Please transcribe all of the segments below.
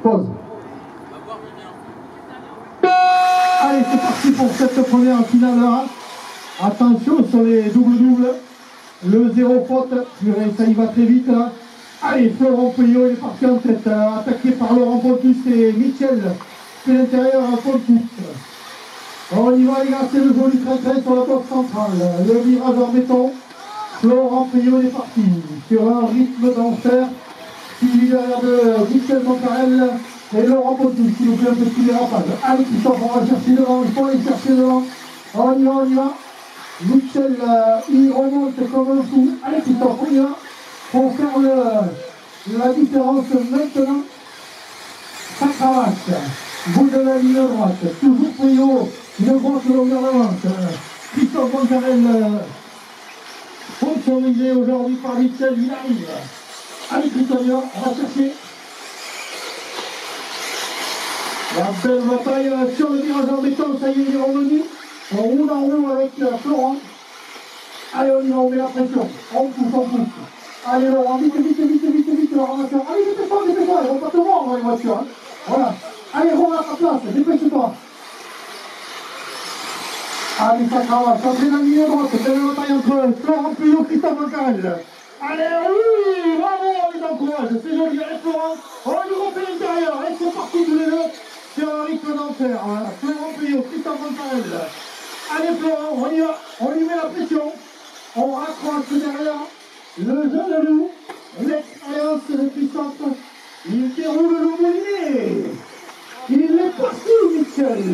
Pause. Allez, c'est parti pour cette première finale A. Attention sur les double-doubles. Le zéro faute. Purée, ça y va très vite là. Allez, Florent Puyot, il est parti en tête. Attaqué par Laurent Pontus et Michel. C'est l'intérieur à Pontus. On y va les gars, c'est le joli train sur la porte centrale. Le virage en béton. Florent Puyot est parti. Sur un rythme d'enfer. Suivi derrière de Michel Moncarel et Laurent Pontus qui nous fait un petit dérapage. Allez Christophe, on va chercher devant, il faut aller chercher devant. On y va, on y va. Michel, il remonte comme un fou. Allez Christophe, on y va. Pour faire la différence maintenant. Ça cravache. Bout de la ligne droite. Toujours Puyot. Une grosse longueur d'avance. Christophe Moncarel, sponsorisé aujourd'hui par Michel, il arrive. Allez Christophe, on va chercher. La belle bataille sur le virage en béton, ça y est, il est revenu. On roule en roue avec Florent. Allez, on y va, on met la pression. On pousse. Allez Laurent, vite, Laurent. Allez, dépêche-toi, ils vont pas te voir dans les voitures. Hein. Voilà. Allez, Romain à ta place, dépêche-toi. Allez, ça cravache, entrez dans la ligne droite, belle bataille entre Florent Puyot et Christophe Moncarel. Allez, oui, bravo, on les encourage, c'est joli, allez Florent, on lui refait l'intérieur, et c'est parti tous les deux sur un rythme d'enfer. Florent Puyot, Christophe Moncarel. Allez Florent, on y va, on lui met la pression, on raccroche derrière le jeune loup, l'expérience de Christophe, il déroule le moulinet, il est parti Michel.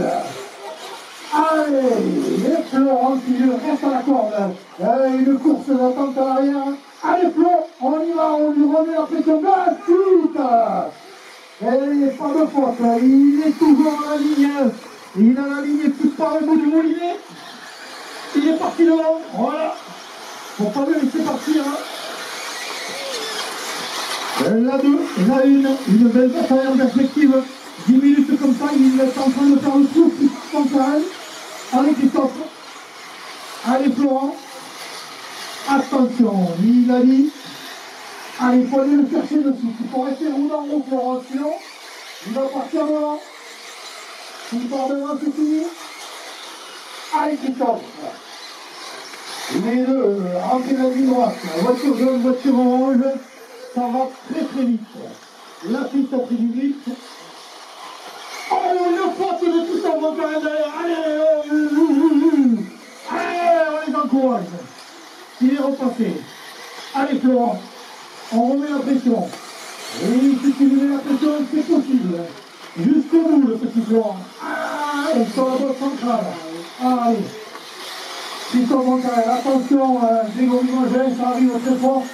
Allez, et Florent qui reste à la corde, une course d'attente à l'arrière. Allez Flo, on y va, on lui remet la pression de la suite. Et pas de faute, il est toujours à la ligne. Il a la ligne qui part au bout du moulinet. Il est parti devant, voilà. Faut pas le laisser partir. La 2, la 1, une belle bataille en perspective. 10 minutes comme ça, il est en train de faire le trou qui Moncarel. Allez Christophe. Allez Florent. Attention, il a dit. Allez, il faut aller le chercher dessus. Il faut rester roulant en haut, Florent, sinon il va partir devant. Il part devant, c'est fini. Allez Christophe. Les deux, rentrez dans la ligne droite. Voiture jaune, voiture orange. Ça va très vite. La piste a pris du vite. Oh, le faute de Christophe Moncarel derrière. Allez, on les encourage. Il est repassé. Allez Florent, on remet la pression. Oui, si tu lui mets la pression, c'est possible. Jusqu'au bout, le petit Florent. Sur la boîte centrale. Allez. Christophe Moncarel, attention, Grégory Mangin, ça arrive très fort.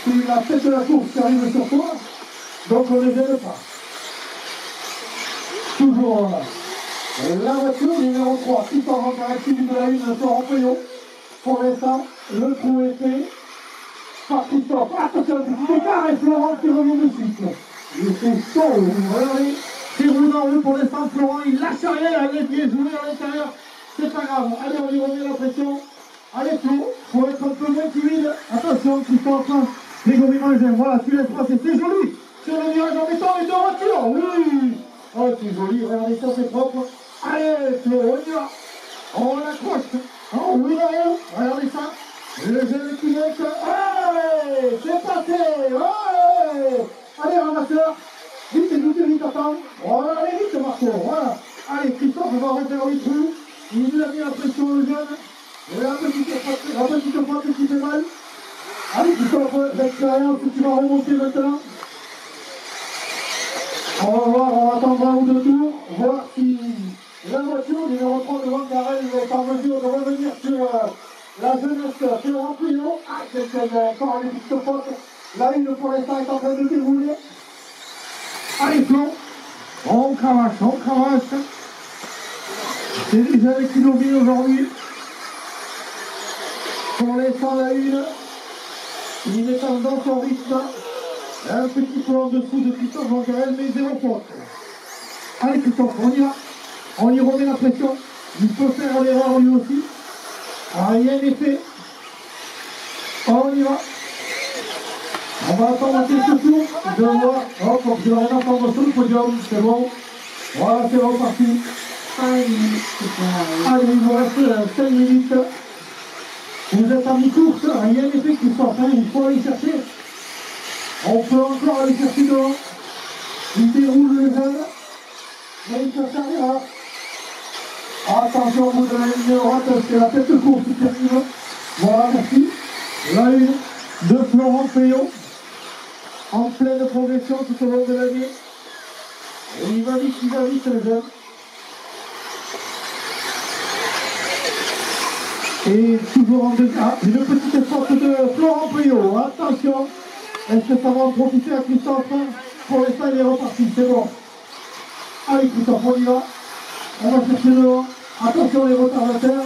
C'est la tête de la course qui arrive sur toi. Donc on ne les aide pas. Toujours la voiture numéro 3, Christophe Moncarel, suivi de la 1, Florent Puyot. Pour l'instant, le trou est fait par Christophe. Attention, le petit écart et Florent qui revient de suite. Il fait chaud, regardez. C'est roulant en haut pour l'instant, Florent, il lâche rien, les pieds joués à l'intérieur. C'est pas grave. Allez, on lui remet la pression. Allez, Flo, faut être un peu moins timide. Attention, Christophe, Grégory Mangin, voilà, tu laisses passer, c'est joli. Sur le virage en béton, les deux voitures, oui. Oh, c'est joli, regardez ça, c'est propre. Allez, Flo, on y va. On l'accroche. On roule derrière, regardez ça. Le jeune qui monte. Allez, c'est passé. Allez, ramasseur. Vite, attends. Voilà, allez, vite, Marco. Voilà. Allez, Christophe va refaire le trou. Il lui a mis la pression, le jeune. Et la petite faute qui fait mal. Allez, Christophe, l'expérience, tu vas remonter maintenant. On va voir, on va attendre un ou deux tours, voir si la voiture numéro 3 de Moncarel est en mesure de revenir sur la jeunesse Florent Puyot. C'est encore une petite faute. La une pour l'instant est en train de dérouler. Allez, flanc. On cravache, on cravache. C'est les jeunes qui dominent aujourd'hui. Pour l'instant, la une. Il est dans son rythme. Un petit peu en dessous de Christophe Vangarel, mais 0 faute. Allez Christophe, on y va. On y remet la pression. Il peut faire l'erreur lui aussi. Rien n'est fait. On y va. On va attendre quelques tours. Je vois. Hop, je vais rien entendre sur le podium. C'est bon. Voilà, c'est reparti. Allez, il vous reste 5 minutes. Vous êtes à mi-course. Rien n'est fait Christophe. Il faut aller chercher. On peut encore aller chercher devant. Il déroule le jeune. Mais il peut faire l'erreur. Attention au bout de la ligne droite, c'est la tête de course qui arrive. Voilà, merci. La une de Florent Peillon. En pleine progression tout au long de l'année. Et il va vite le jeune. Et toujours en deux. Ah, une petite faute de Florent Peillon. Attention. Est-ce que ça va en profiter à Christophe? Pour l'instant, il est reparti, c'est bon. Allez Christophe, on y va. On va chercher devant. Attention les retardateurs.